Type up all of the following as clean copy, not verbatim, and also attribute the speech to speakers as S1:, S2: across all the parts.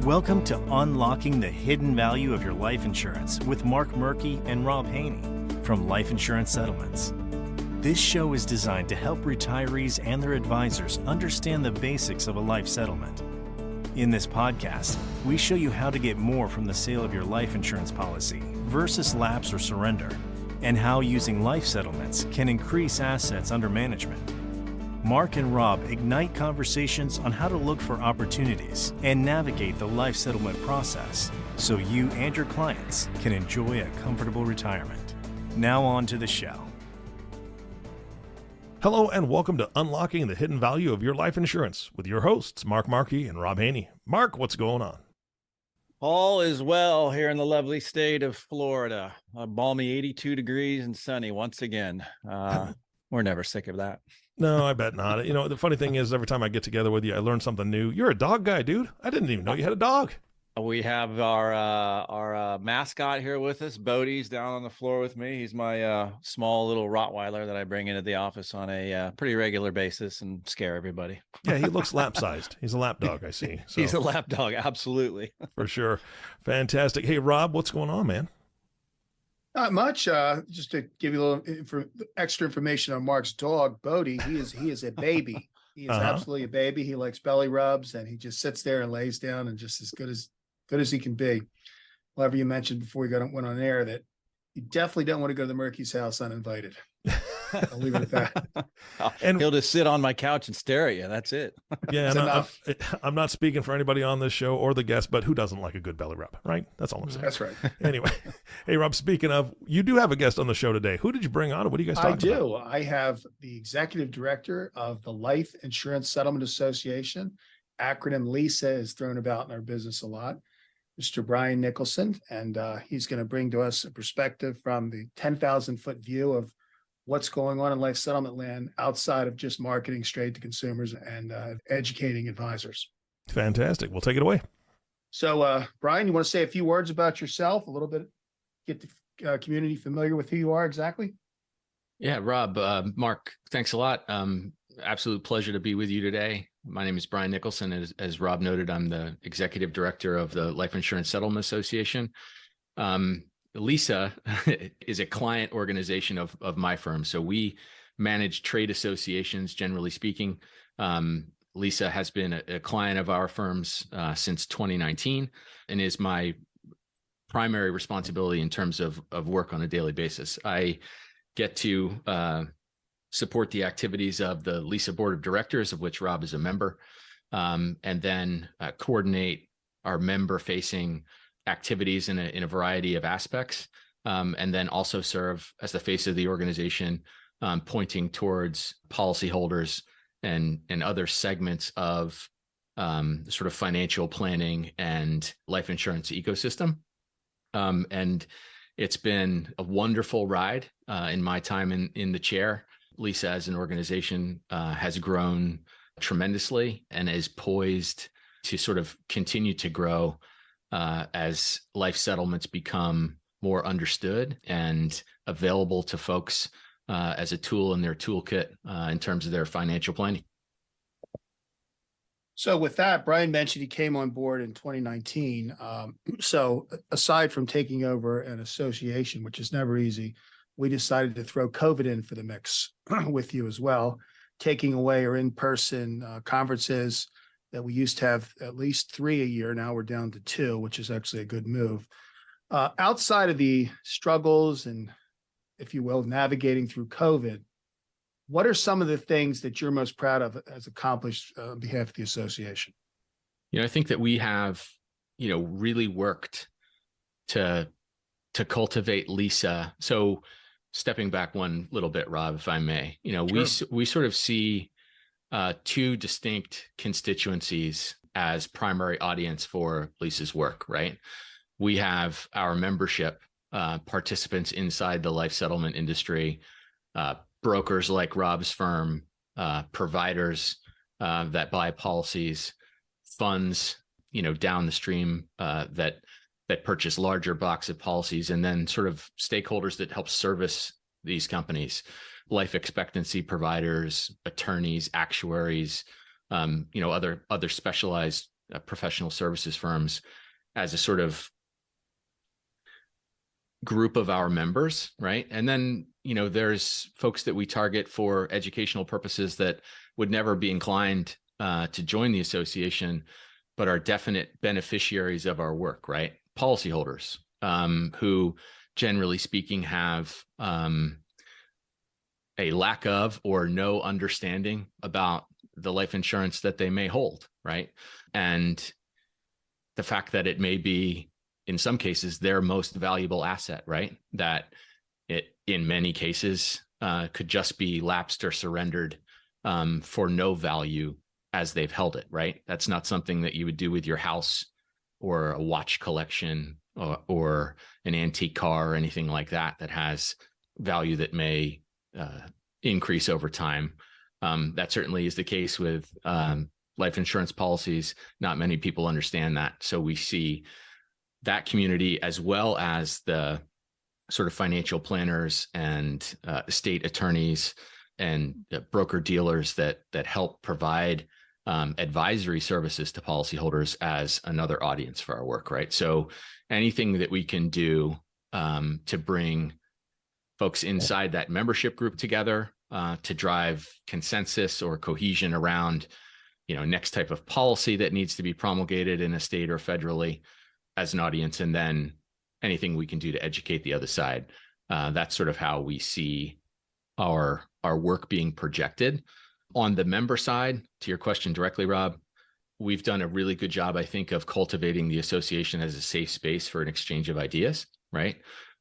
S1: Welcome to Unlocking the Hidden Value of Your Life Insurance with Mrky and Rob Haynie from Life Insurance Settlements. This show is designed to help retirees and their advisors understand the basics of a life settlement. In this podcast, we show you how to get more from the sale of your life insurance policy versus lapse or surrender, and how using life settlements can increase assets under management. Mark and Rob ignite conversations on how to look for opportunities and navigate the life settlement process so you and your clients can enjoy a comfortable retirement. Now on to the show.
S2: Hello and welcome to Unlocking the Hidden Value of Your Life Insurance with your hosts, Mrky and Rob Haynie. Mark, what's going on?
S3: All is well here in the lovely state of Florida. A balmy 82 degrees and sunny once again. We're never sick of that.
S2: No, I bet not. You know, the funny thing is every time I get together with you, I learn something new. You're a dog guy, dude. I didn't even know you had a dog.
S3: We have our mascot here with us. Bodie's down on the floor with me. He's my small little Rottweiler that I bring into the office on a pretty regular basis and scare everybody.
S2: Yeah, he looks lap-sized. He's a lap dog, I see. So,
S3: he's a lap dog, absolutely.
S2: For sure. Fantastic. Hey, Rob, what's going on, man?
S4: Not much. Just to give you a little extra information on Mark's dog, Bodie. He is a baby. He is absolutely a baby. He likes belly rubs, and he just sits there and lays down and just as good as he can be. However, you mentioned before we went on air that you definitely don't want to go to the Mrky's house uninvited. I'll leave it at that.
S3: And he'll just sit on my couch and stare at you. That's it.
S2: Yeah, I'm not speaking for anybody on this show or the guest, but who doesn't like a good belly rub, right? That's all I'm saying.
S4: That's right.
S2: Anyway, hey, Rob, speaking of, you do have a guest on the show today. Who did you bring on? What are you guys talking about?
S4: I have the executive director of the Life Insurance Settlement Association. Acronym LISA is thrown about in our business a lot. Mr. Bryan Nicholson, and he's going to bring to us a perspective from the 10,000-foot view of what's going on in life settlement land outside of just marketing straight to consumers and educating advisors.
S2: Fantastic. We'll take it away.
S4: So, Bryan, you want to say a few words about yourself, a little bit, get the community familiar with who you are exactly?
S5: Yeah, Rob, Mark, thanks a lot. Absolute pleasure to be with you today. My name is Bryan Nicholson. As Rob noted, I'm the executive director of the Life Insurance Settlement Association. LISA is a client organization of my firm. So we manage trade associations, generally speaking. LISA has been a client of our firm's since 2019 and is my primary responsibility in terms of work on a daily basis. I get to support the activities of the LISA board of directors, of which Rob is a member, and then coordinate our member-facing activities in a variety of aspects, and then also serve as the face of the organization, pointing towards policyholders and other segments of the sort of financial planning and life insurance ecosystem. And it's been a wonderful ride in my time in the chair. LISA as an organization has grown tremendously and is poised to sort of continue to grow as life settlements become more understood and available to folks as a tool in their toolkit in terms of their financial planning.
S4: So with that, Bryan mentioned he came on board in 2019. So aside from taking over an association, which is never easy, we decided to throw COVID in for the mix with you as well, taking away our in-person conferences that we used to have at least 3 a year. Now we're down to 2, which is actually a good move. Outside of the struggles and, if you will, navigating through COVID, what are some of the things that you're most proud of as accomplished on behalf of the association?
S5: I think that we have, really worked to cultivate LISA. So stepping back one little bit, Rob, if I may, sure. we sort of see two distinct constituencies as primary audience for LISA's work, right? We have our membership, participants inside the life settlement industry, brokers like Rob's firm, providers that buy policies, funds, down the stream that purchase larger blocks of policies, and then sort of stakeholders that help service these companies, life expectancy providers, attorneys, actuaries, other specialized professional services firms as a sort of group of our members, right? And then, there's folks that we target for educational purposes that would never be inclined to join the association, but are definite beneficiaries of our work, right? Policyholders, who generally speaking have a lack of or no understanding about the life insurance that they may hold, right? And the fact that it may be, in some cases, their most valuable asset, right? That it, in many cases, could just be lapsed or surrendered for no value as they've held it, right? That's not something that you would do with your house or a watch collection or an antique car or anything like that has value that may increase over time. That certainly is the case with life insurance policies. Not many people understand that. So we see that community, as well as the sort of financial planners and estate attorneys and broker dealers that help provide advisory services to policyholders, as another audience for our work, right? So anything that we can do to bring folks inside that membership group together to drive consensus or cohesion around, next type of policy that needs to be promulgated in a state or federally as an audience, and then anything we can do to educate the other side. That's sort of how we see our work being projected. On the member side, to your question directly, Rob, we've done a really good job, I think, of cultivating the association as a safe space for an exchange of ideas, right?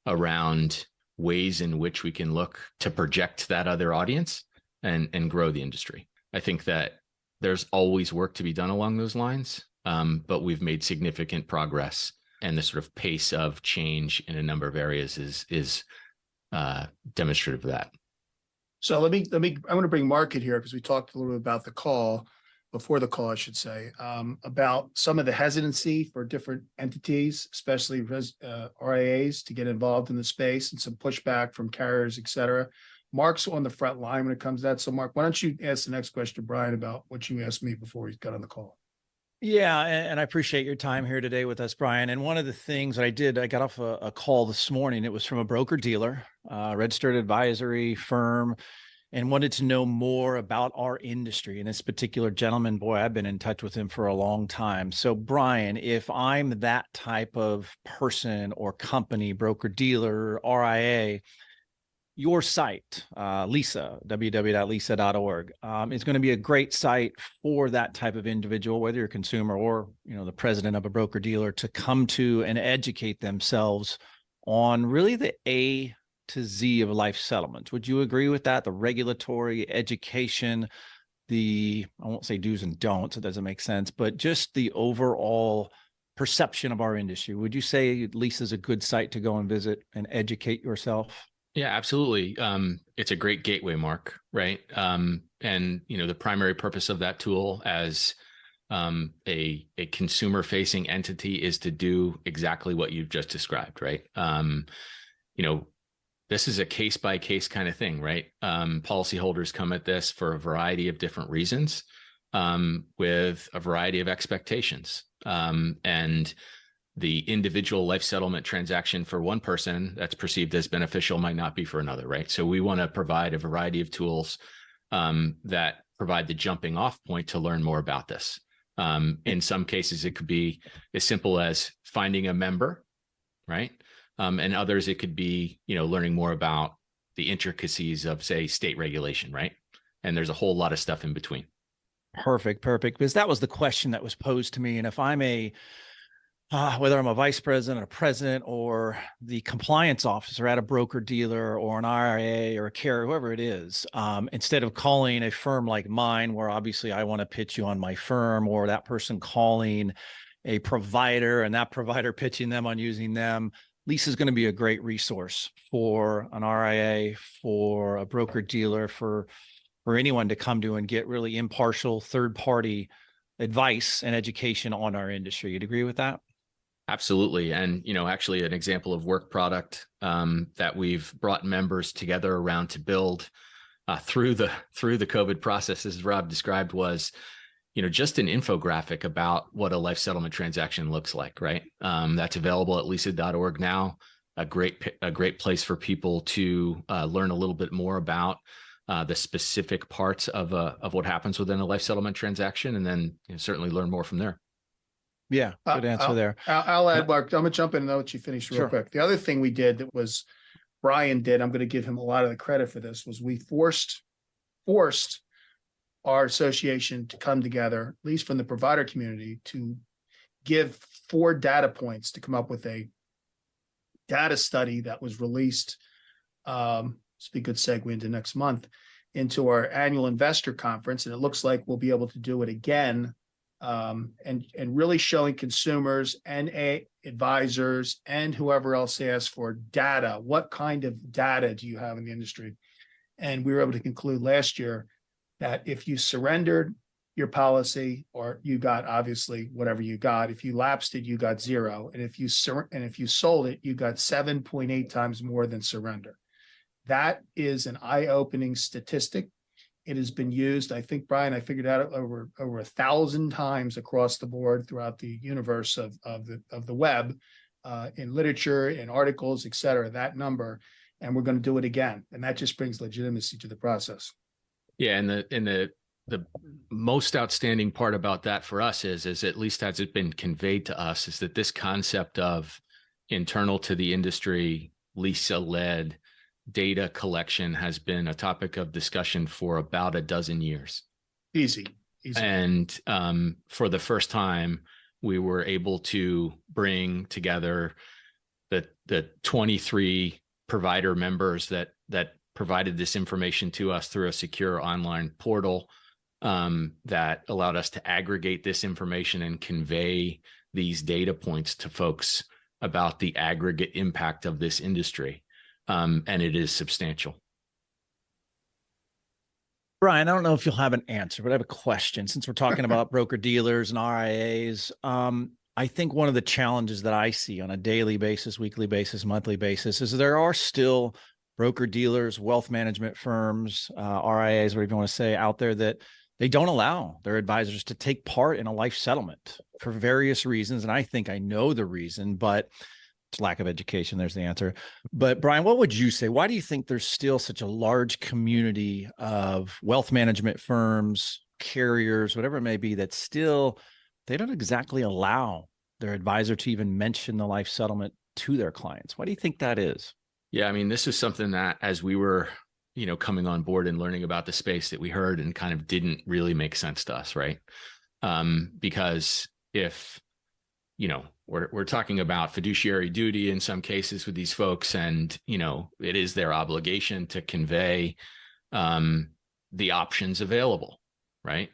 S5: Around ways in which we can look to project that other audience and grow the industry. I think that there's always work to be done along those lines, but we've made significant progress, and the sort of pace of change in a number of areas is demonstrative of that.
S4: So let me, I want to bring Mark in here because we talked a little bit about before the call, I should say, about some of the hesitancy for different entities, especially RIAs, to get involved in the space, and some pushback from carriers, et cetera. Mark's on the front line when it comes to that. So Mark, why don't you ask the next question to Bryan about what you asked me before we got on the call?
S3: Yeah, and I appreciate your time here today with us, Bryan. And one of the things that I got off a call this morning. It was from a broker dealer, registered advisory firm, and wanted to know more about our industry. And this particular gentleman, boy, I've been in touch with him for a long time. So Bryan, if I'm that type of person or company, broker dealer, RIA, your site, Lisa, www.lisa.org, is going to be a great site for that type of individual, whether you're a consumer or, the president of a broker dealer, to come to and educate themselves on really the A to Z of life settlements. Would you agree with that? The regulatory education, I won't say do's and don'ts, it doesn't make sense, but just the overall perception of our industry. Would you say Lisa's a good site to go and visit and educate yourself?
S5: Yeah, absolutely. It's a great gateway, Mark, right? And, the primary purpose of that tool as a consumer-facing entity is to do exactly what you've just described, right? This is a case-by-case kind of thing, right? Policyholders come at this for a variety of different reasons, with a variety of expectations. And the individual life settlement transaction for one person that's perceived as beneficial might not be for another, right? So we want to provide a variety of tools that provide the jumping off point to learn more about this. In some cases, it could be as simple as finding a member, right? And others, it could be, learning more about the intricacies of, say, state regulation, right? And there's a whole lot of stuff in between.
S3: Perfect. Because that was the question that was posed to me. And if I'm whether I'm a vice president, a president, or the compliance officer at a broker dealer or an RIA or a carrier, whoever it is, instead of calling a firm like mine, where obviously I want to pitch you on my firm, or that person calling a provider and that provider pitching them on using them, Lisa's going to be a great resource for an RIA, for a broker dealer, for anyone to come to and get really impartial third-party advice and education on our industry. You'd agree with that?
S5: Absolutely. And, actually an example of work product that we've brought members together around to build through the COVID process, as Rob described, was, just an infographic about what a life settlement transaction looks like, right? That's available at lisa.org now. A great place for people to learn a little bit more about the specific parts of what happens within a life settlement transaction, and then certainly learn more from there.
S3: Yeah, good answer there.
S4: I'll add, Mark. I'm gonna jump in and let you finish real quick. The other thing we did that was Bryan did, I'm going to give him a lot of the credit for this, was we forced our association to come together, at least from the provider community, to give 4 data points to come up with a data study that was released. This will be a good segue into next month, into our annual investor conference. And it looks like we'll be able to do it again, and really showing consumers and advisors and whoever else asks for data. What kind of data do you have in the industry? And we were able to conclude last year that if you surrendered your policy, or you got obviously whatever you got, if you lapsed it, you got 0. And if you sold it, you got 7.8 times more than surrender. That is an eye-opening statistic. It has been used, I think, Bryan, I figured out over 1,000 times across the board throughout the universe of the web, in literature, in articles, et cetera, that number. And we're going to do it again. And that just brings legitimacy to the process.
S5: Yeah. And the most outstanding part about that for us is at least as it's been conveyed to us, is that this concept of internal to the industry, Lisa-led data collection has been a topic of discussion for about a dozen years.
S4: Easy.
S5: And for the first time, we were able to bring together the 23 provider members that provided this information to us through a secure online portal that allowed us to aggregate this information and convey these data points to folks about the aggregate impact of this industry. And it is substantial.
S3: Bryan, I don't know if you'll have an answer, but I have a question. Since we're talking about broker dealers and RIAs, I think one of the challenges that I see on a daily basis, weekly basis, monthly basis, is there are still broker dealers, wealth management firms, RIAs, whatever you want to say, out there that they don't allow their advisors to take part in a life settlement for various reasons. And I think I know the reason, but it's lack of education. There's the answer. But Bryan, what would you say? Why do you think there's still such a large community of wealth management firms, carriers, whatever it may be, that still, they don't exactly allow their advisor to even mention the life settlement to their clients? Why do you think that is?
S5: Yeah, I mean, this is something that as we were, coming on board and learning about the space, that we heard and kind of didn't really make sense to us, right? Because if, we're talking about fiduciary duty in some cases with these folks, and, it is their obligation to convey the options available, right?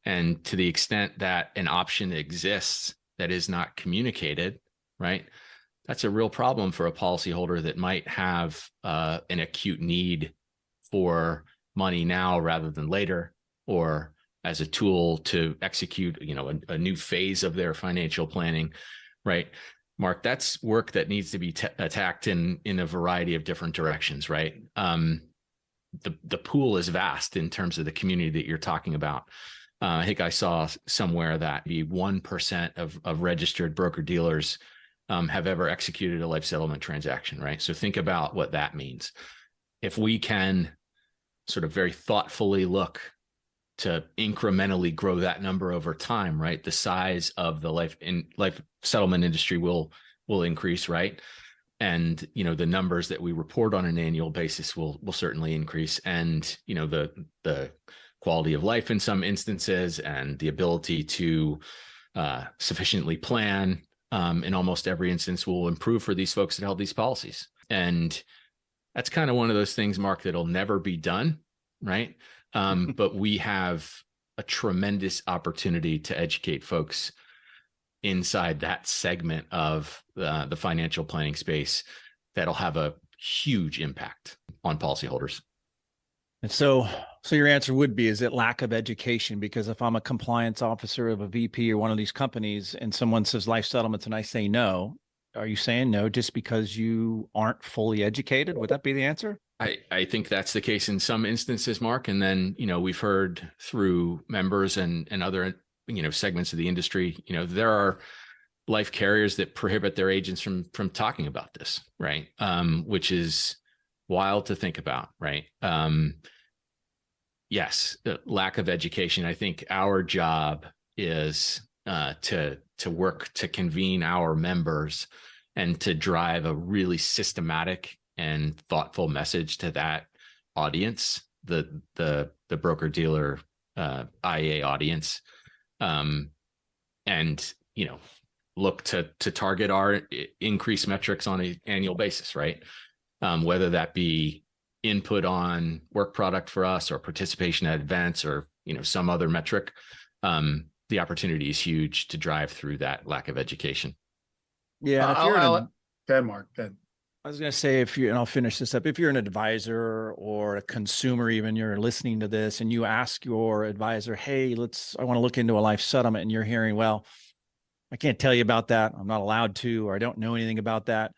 S5: And to the extent that an option exists that is not communicated, right, that's a real problem for a policyholder that might have an acute need for money now rather than later, or as a tool to execute, a new phase of their financial planning, right? Mark, that's work that needs to be attacked in a variety of different directions, right? The pool is vast in terms of the community that you're talking about. I think I saw somewhere that the 1% of registered broker dealers have ever executed a life settlement transaction, right? So think about what that means. If we can sort of very thoughtfully look to incrementally grow that number over time, right, the size of the life settlement industry will increase, right? And, the numbers that we report on an annual basis will certainly increase. And, the quality of life in some instances and the ability to sufficiently plan in almost every instance will improve for these folks that held these policies. And that's kind of one of those things, Mark, that'll never be done, right? But we have a tremendous opportunity to educate folks inside that segment of the financial planning space that'll have a huge impact on policyholders.
S3: And so your answer would be, is it lack of education? Because if I'm a compliance officer of a VP or one of these companies and someone says life settlements and I say no, are you saying no just because you aren't fully educated? Would that be the answer?
S5: I think that's the case in some instances, Mark. And then, we've heard through members and other, segments of the industry, there are life carriers that prohibit their agents from talking about this, right? Which is wild to think about, right? Yes, the lack of education. I think our job is to work to convene our members and to drive a really systematic and thoughtful message to that audience, the broker dealer IA audience, and look to target our increased metrics on an annual basis, right? Whether that be input on work product for us or participation at events or some other metric, the opportunity is huge to drive through that lack of education.
S3: Yeah, and if you're
S4: go ahead, Mark. Go ahead.
S3: I was going to say, and I'll finish this up. If you're an advisor or a consumer, even you're listening to this and you ask your advisor, hey, I want to look into a life settlement. And you're hearing, well, I can't tell you about that. I'm not allowed to, or I don't know anything about that.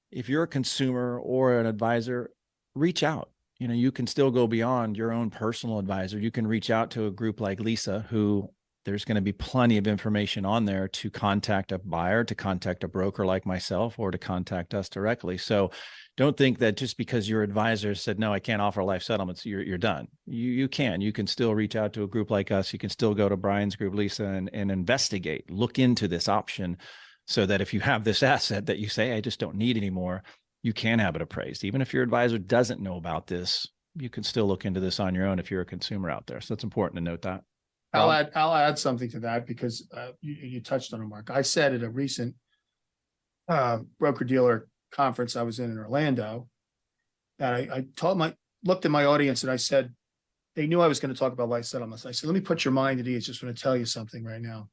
S3: If you're a consumer or an advisor, reach out. You can still go beyond your own personal advisor. You can reach out to a group like Lisa, who there's going to be plenty of information on there to contact a buyer, to contact a broker like myself, or to contact us directly. So don't think that just because your advisor said, no, I can't offer life settlements, you're done. You can still reach out to a group like us. You can still go to Bryan's group, Lisa, and investigate, look into this option, so that if you have this asset that you say, I just don't need anymore, you can have it appraised. Even if your advisor doesn't know about this, you can still look into this on your own if you're a consumer out there. So it's important to note that.
S4: I'll add something to that because you touched on it, Mark. I said at a recent broker dealer conference I was in Orlando that I looked at my audience and I said, they knew I was going to talk about life settlements. I said, let me put your mind at ease. Just want to tell you something right now.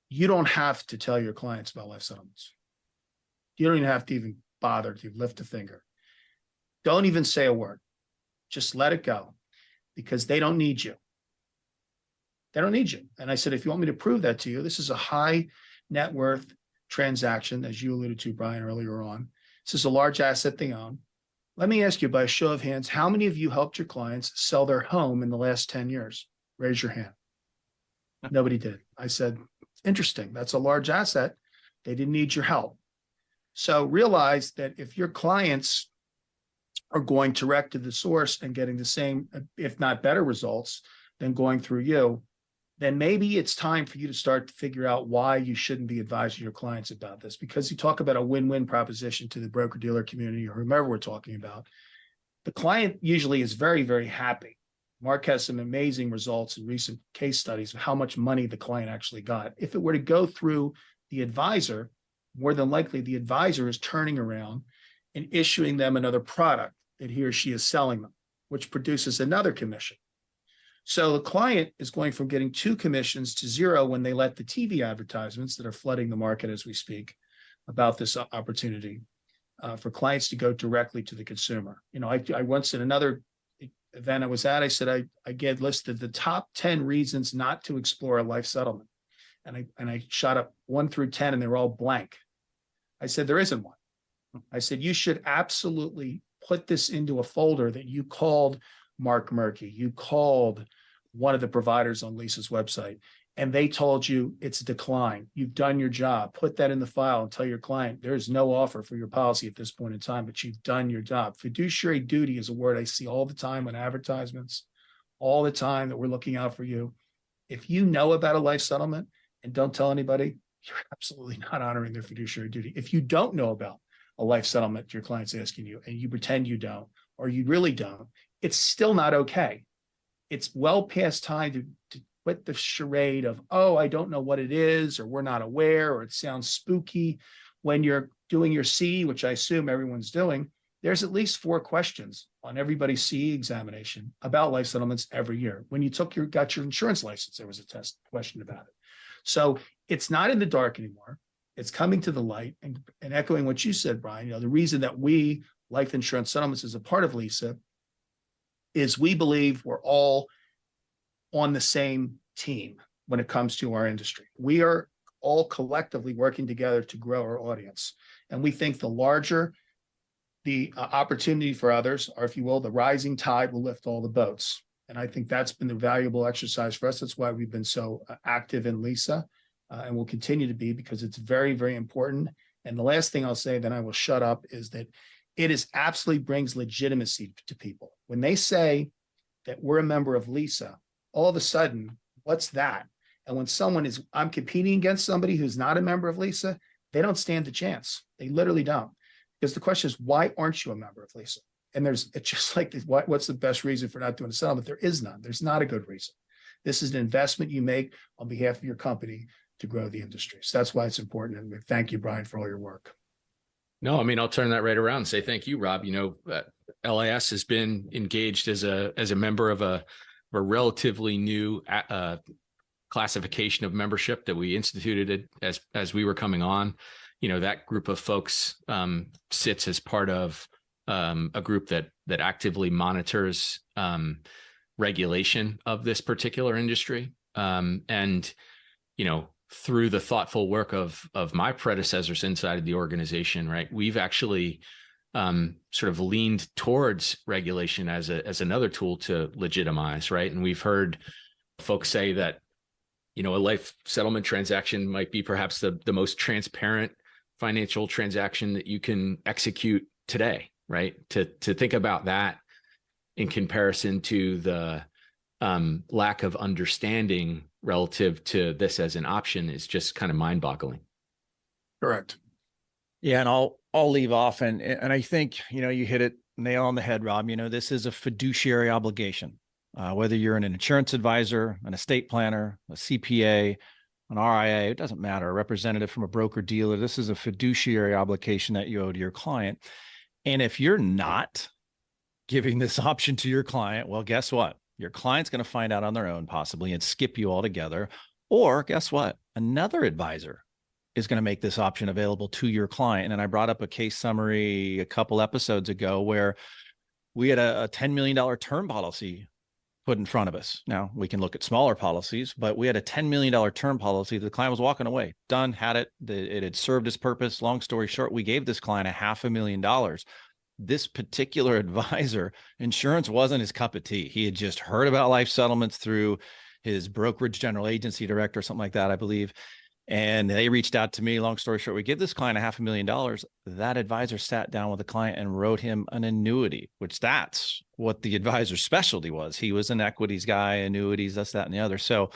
S4: You don't have to tell your clients about life settlements. You don't even have to even bother to lift a finger. Don't even say a word. Just let it go because they don't need you. They don't need you. And I said, if you want me to prove that to you, this is a high net worth transaction, as you alluded to, Bryan, earlier on. This is a large asset they own. Let me ask you, by a show of hands, how many of you helped your clients sell their home in the last 10 years? Raise your hand. Nobody did. I said, interesting. That's a large asset. They didn't need your help. So realize that if your clients are going direct to the source and getting the same, if not better results than going through you, then maybe it's time for you to start to figure out why you shouldn't be advising your clients about this. Because you talk about a win-win proposition to the broker-dealer community or whomever we're talking about. The client usually is very, very happy. Mark has some amazing results in recent case studies of how much money the client actually got. If it were to go through the advisor, more than likely the advisor is turning around and issuing them another product that he or she is selling them, which produces another commission. So the client is going from getting 2 commissions to 0 when they let the TV advertisements that are flooding the market as we speak about this opportunity for clients to go directly to the consumer. I once in another event I was at, I said, I get listed the top 10 reasons not to explore a life settlement. And I shot up 1 through 10 and they were all blank. I said, there isn't one. I said, you should absolutely put this into a folder that you called Mark Mrky. You called one of the providers on Lisa's website and they told you it's declined. You've done your job. Put that in the file and tell your client there's no offer for your policy at this point in time, but you've done your job. Fiduciary duty is a word I see all the time on advertisements, all the time that we're looking out for you. If you know about a life settlement and don't tell anybody, you're absolutely not honoring their fiduciary duty. If you don't know about a life settlement your client's asking you and you pretend you don't, or you really don't, it's still not okay. It's well past time to quit the charade of, oh, I don't know what it is, or we're not aware, or it sounds spooky. When you're doing your CE, which I assume everyone's doing, there's at least 4 questions on everybody's CE examination about life settlements every year. When you got your insurance license, there was a test question about it. So it's not in the dark anymore. It's coming to the light, and echoing what you said, Bryan, the reason that we, Life Insurance Settlements, is a part of Lisa, is we believe we're all on the same team when it comes to our industry. We are all collectively working together to grow our audience. And we think the larger the opportunity for others, or if you will, the rising tide will lift all the boats. And I think that's been a valuable exercise for us. That's why we've been so active in LISA, and will continue to be, because it's very, very important. And the last thing I'll say, then I will shut up, is that it is absolutely brings legitimacy to people. When they say that we're a member of LISA, all of a sudden, what's that? And when someone is, I'm competing against somebody who's not a member of LISA, they don't stand a chance. They literally don't. Because the question is, why aren't you a member of LISA? And it's just like, what's the best reason for not doing a settlement? There is none. There's not a good reason. This is an investment you make on behalf of your company to grow the industry. So that's why it's important. And thank you, Bryan, for all your work.
S5: No, I mean, I'll turn that right around and say thank you, Rob. LIS has been engaged as a member of a relatively new classification of membership that we instituted as we were coming on. That group of folks sits as part of a group that actively monitors regulation of this particular industry. Through the thoughtful work of my predecessors inside of the organization, right, we've actually sort of leaned towards regulation as another tool to legitimize, right? And we've heard folks say that, a life settlement transaction might be perhaps the most transparent financial transaction that you can execute today, right? To think about that in comparison to the lack of understanding relative to this as an option is just kind of mind-boggling.
S4: Correct.
S3: Yeah, and I'll leave off, and I think you hit it nail on the head, Rob. This is a fiduciary obligation. Whether you're an insurance advisor, an estate planner, a CPA, an RIA, it doesn't matter, a representative from a broker dealer, this is a fiduciary obligation that you owe to your client. And if you're not giving this option to your client, well, guess what? Your client's going to find out on their own possibly and skip you altogether. Or guess what? Another advisor is going to make this option available to your client. And I brought up a case summary a couple episodes ago where we had a $10 million term policy put in front of us. Now, we can look at smaller policies, but we had a $10 million term policy. The client was walking away, done, had it. It had served its purpose. Long story short, we gave this client $500,000. This particular advisor, insurance wasn't his cup of tea. He had just heard about life settlements through his brokerage general agency director, something like that, I believe. And they reached out to me. Long story short, we give this client $500,000. That advisor sat down with the client and wrote him an annuity, which that's what the advisor's specialty was. He was an equities guy, annuities, this, that, and the other. So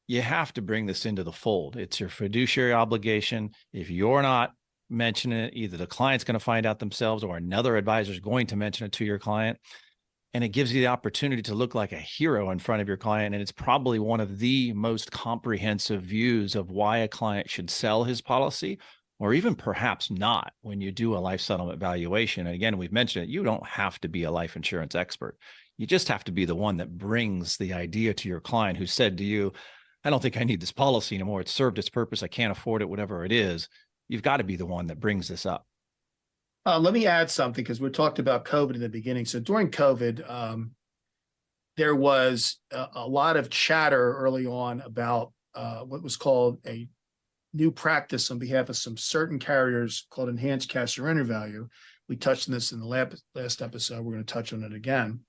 S3: you have to bring this into the fold. It's your fiduciary obligation. If you're not mentioning it, either the client's going to find out themselves or another advisor is going to mention it to your client. And it gives you the opportunity to look like a hero in front of your client. And it's probably one of the most comprehensive views of why a client should sell his policy, or even perhaps not when you do a life settlement valuation. And again, we've mentioned it, you don't have to be a life insurance expert. You just have to be the one that brings the idea to your client who said to you, I don't think I need this policy anymore. It's served its purpose. I can't afford it, whatever it is. You've got to be the one that brings this up.
S4: Let me add something, because we talked about COVID in the beginning. So during COVID, there was a lot of chatter early on about what was called a new practice on behalf of some certain carriers called enhanced cash surrender value. We touched on this in the last episode. We're going to touch on it again.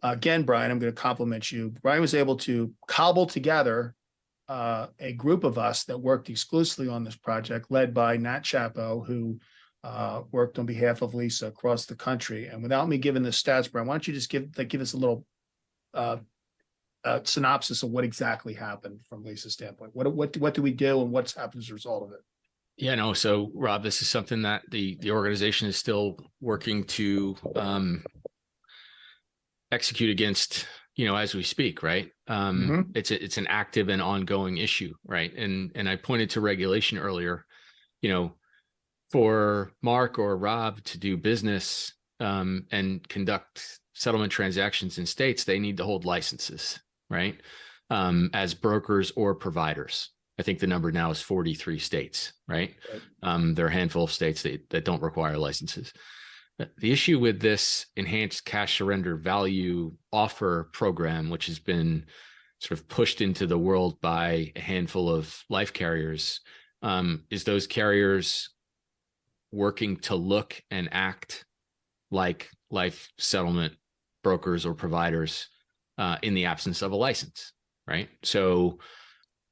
S4: Again, Bryan, I'm going to compliment you. Bryan was able to cobble together a group of us that worked exclusively on this project, led by Nat Chapo, who worked on behalf of LISA across the country. And without me giving the stats, Bryan, why don't you just give us a little synopsis of what exactly happened from LISA's standpoint? What do we do, and what's happened as a result of it?
S5: Yeah, no. So, Rob, this is something that the organization is still working to execute against, as we speak, right? It's an active and ongoing issue, right? And I pointed to regulation earlier. For Mark or Rob to do business and conduct settlement transactions in states, they need to hold licenses, right? As brokers or providers. I think the number now is 43 states, right? There are a handful of states that don't require licenses. The issue with this enhanced cash surrender value offer program, which has been sort of pushed into the world by a handful of life carriers, is those carriers working to look and act like life settlement brokers or providers in the absence of a license, right? So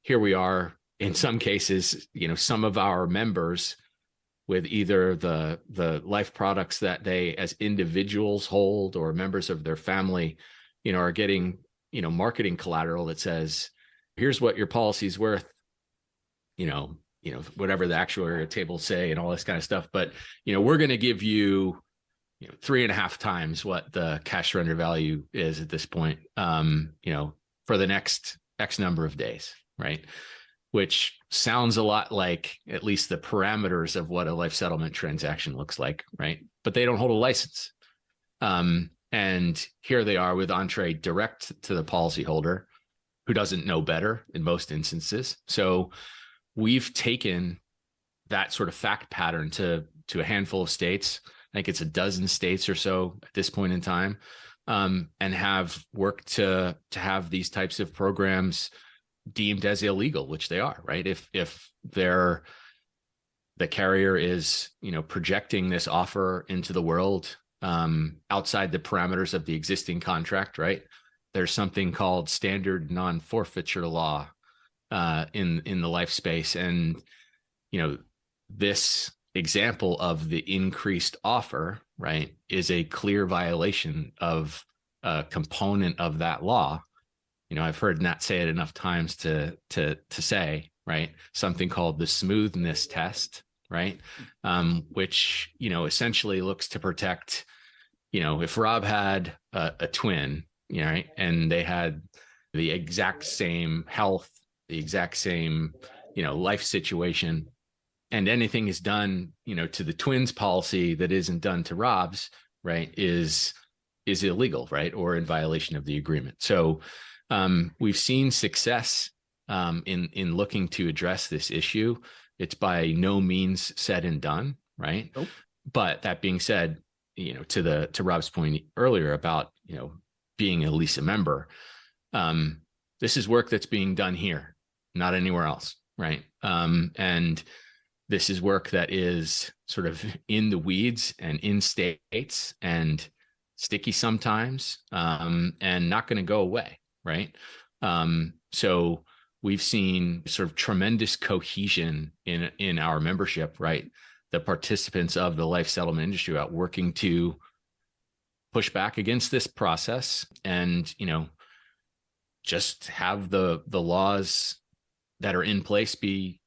S5: here we are, in some cases, some of our members with either the life products that they as individuals hold or members of their family, are getting, marketing collateral that says, here's what your policy's worth, whatever the actuarial tables say and all this kind of stuff. But, we're going to give you, 3.5 times what the cash surrender value is at this point, for the next X number of days, right? Which sounds a lot like at least the parameters of what a life settlement transaction looks like, right? But they don't hold a license. And here they are with entree direct to the policyholder who doesn't know better in most instances. So we've taken that sort of fact pattern to a handful of states. I think it's a dozen states or so at this point in time, and have worked to have these types of programs deemed as illegal, which they are, right? If the carrier is, projecting this offer into the world outside the parameters of the existing contract, right? There's something called standard non-forfeiture law in the life space, and this example of the increased offer, right, is a clear violation of a component of that law. I've heard Nat say it enough times to say, right, something called the smoothness test, right, which essentially looks to protect, if Rob had a twin, right, and they had the exact same health, the exact same, life situation, and anything is done, to the twins policy that isn't done to Rob's, right, is illegal, right, or in violation of the agreement. So we've seen success in looking to address this issue. It's by no means said and done, right? Nope. But that being said, to Rob's point earlier about being a LISA member, this is work that's being done here, not anywhere else, right? And this is work that is sort of in the weeds and in states and sticky sometimes, and not going to go away. Right. So we've seen sort of tremendous cohesion in our membership, right? The participants of the life settlement industry out working to push back against this process and, just have the laws that are in place be,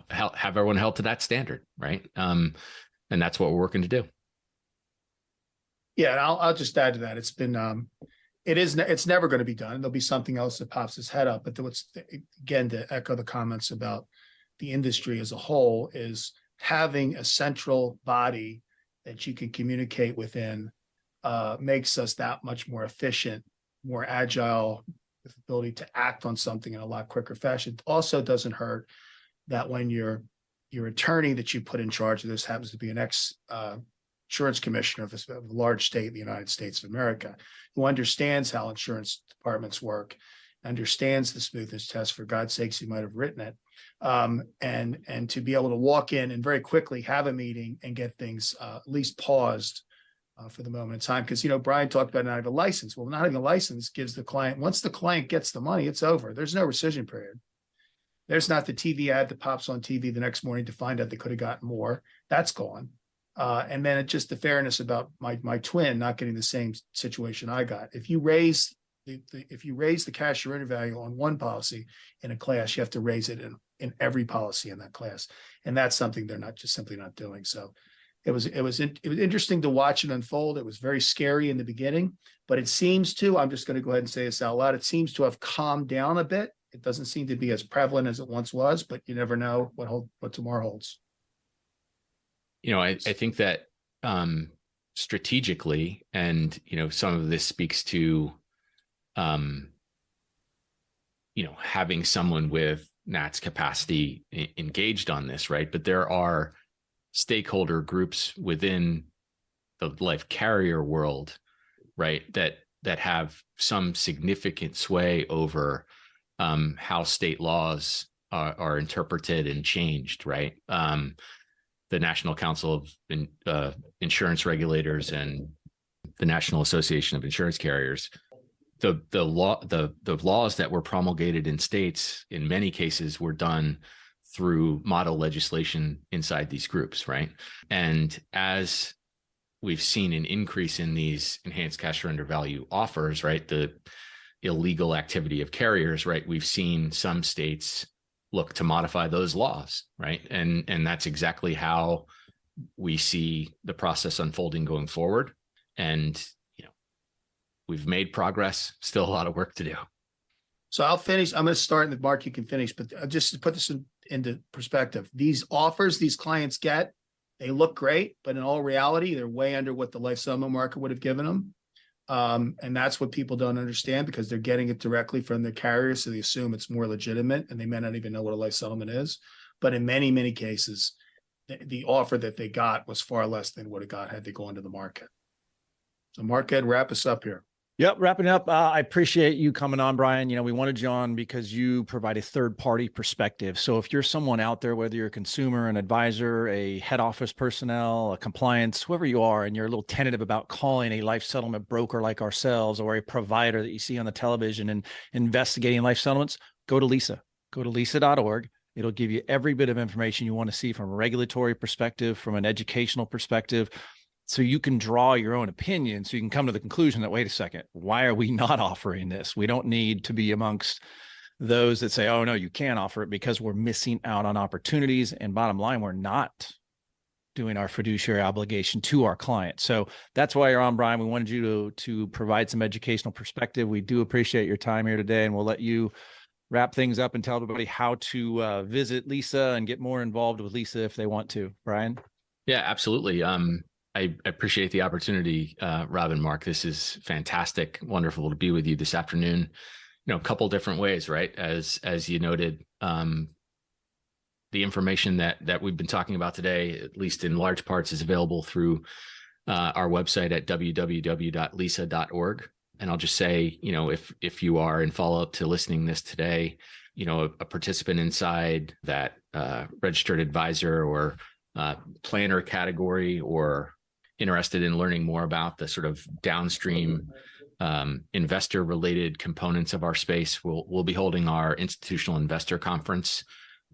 S5: have everyone held to that standard. Right. And that's what we're working to do.
S4: Yeah. And I'll just add to that. It's been, it's never going to be done. There'll be something else that pops its head up. But again, to echo the comments about the industry as a whole, is having a central body that you can communicate within makes us that much more efficient, more agile, with the ability to act on something in a lot quicker fashion. It also doesn't hurt that when your attorney that you put in charge of this happens to be an insurance commissioner of a large state in the United States of America, who understands how insurance departments work, understands the smoothness test. For God's sakes, he might have written it, and to be able to walk in and very quickly have a meeting and get things at least paused for the moment in time. Because Bryan talked about not having a license. Well, not having a license gives the client, once the client gets the money, it's over. There's no rescission period. There's not the TV ad that pops on TV the next morning to find out they could have gotten more. That's gone. And then it's just the fairness about my twin not getting the same situation I got. If you raise the cash surrender value on one policy in a class, you have to raise it in every policy in that class, and that's something they're simply not doing. So it was interesting to watch it unfold. It was very scary in the beginning, but it seems to, I'm just going to go ahead and say this out loud, it seems to have calmed down a bit. It doesn't seem to be as prevalent as it once was, but you never know what tomorrow holds.
S5: I think that strategically, and some of this speaks to having someone with Nat's capacity engaged on this, right? But there are stakeholder groups within the life carrier world, right, that have some significant sway over how state laws are interpreted and changed, right? the National Council of Insurance Regulators and the National Association of Insurance Carriers, the laws that were promulgated in states, in many cases, were done through model legislation inside these groups, right? And as we've seen an increase in these enhanced cash surrender value offers, right, the illegal activity of carriers, right, we've seen some states look to modify those laws, right? And that's exactly how we see the process unfolding going forward. And we've made progress, still a lot of work to do.
S4: So I'll finish. I'm going to start, and Mark, you can finish. But just to put this into perspective, these offers these clients get, they look great, but in all reality, they're way under what the life settlement market would have given them. And that's what people don't understand, because they're getting it directly from the carrier. So they assume it's more legitimate, and they may not even know what a life settlement is. But in many, many cases, the offer that they got was far less than what it got had they gone to the market. So Mark, Ed, wrap us up here.
S3: Yep. Wrapping up. I appreciate you coming on, Bryan. We wanted you on because you provide a third-party perspective. So if you're someone out there, whether you're a consumer, an advisor, a head office personnel, a compliance, whoever you are, and you're a little tentative about calling a life settlement broker like ourselves or a provider that you see on the television and investigating life settlements, go to Lisa. Go to lisa.org. It'll give you every bit of information you want to see from a regulatory perspective, from an educational perspective, so you can draw your own opinion. So you can come to the conclusion that, wait a second, why are we not offering this? We don't need to be amongst those that say, oh, no, you can't offer it, because we're missing out on opportunities. And bottom line, we're not doing our fiduciary obligation to our clients. So that's why you're on, Bryan. We wanted you to provide some educational perspective. We do appreciate your time here today, and we'll let you wrap things up and tell everybody how to visit Lisa and get more involved with Lisa if they want to. Bryan?
S5: Yeah, absolutely. I appreciate the opportunity, Rob and Mark. This is fantastic. Wonderful to be with you this afternoon. A couple different ways, right? As you noted, the information that we've been talking about today, at least in large parts, is available through our website at www.lisa.org. And I'll just say, if you are in follow-up to listening this today, a participant inside that registered advisor or planner category, or interested in learning more about the sort of downstream investor related components of our space, we'll be holding our institutional investor conference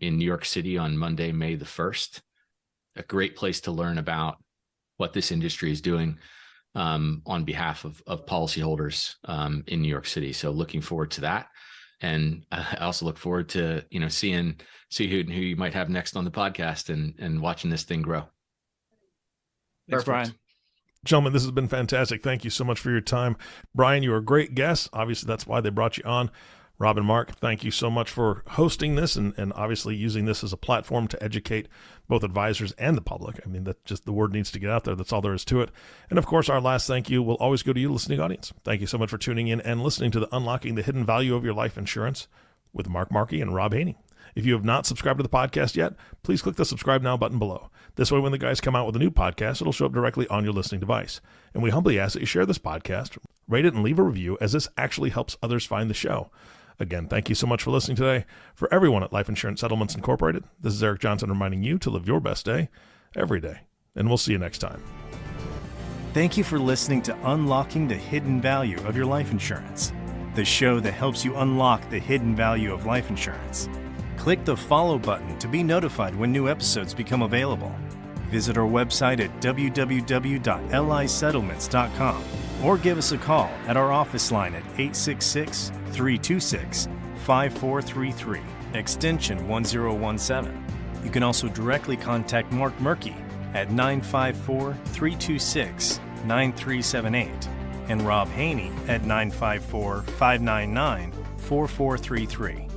S5: in New York City on Monday, May the 1st. A great place to learn about what this industry is doing on behalf of policyholders in New York City. So looking forward to that. And I also look forward to, see who you might have next on the podcast and watching this thing grow.
S3: Thanks, Bryan.
S2: Gentlemen, this has been fantastic. Thank you so much for your time. Bryan, you are a great guest. Obviously, that's why they brought you on. Rob and Mark, thank you so much for hosting this and obviously using this as a platform to educate both advisors and the public. I mean, that just the word needs to get out there. That's all there is to it. And of course, our last thank you will always go to you, listening audience. Thank you so much for tuning in and listening to the Unlocking the Hidden Value of Your Life Insurance with Mrky and Rob Haynie. If you have not subscribed to the podcast yet, please click the subscribe now button below. This way, when the guys come out with a new podcast, it'll show up directly on your listening device. And we humbly ask that you share this podcast, rate it, and leave a review, as this actually helps others find the show. Again, thank you so much for listening today. For everyone at Life Insurance Settlements Incorporated, this is Eric Johnson reminding you to live your best day every day. And we'll see you next time.
S1: Thank you for listening to Unlocking the Hidden Value of Your Life Insurance, the show that helps you unlock the hidden value of life insurance. Click the follow button to be notified when new episodes become available. Visit our website at www.lisettlements.com or give us a call at our office line at 866-326-5433, extension 1017. You can also directly contact Mark Mrky at 954-326-9378 and Rob Haynie at 954-599-4433.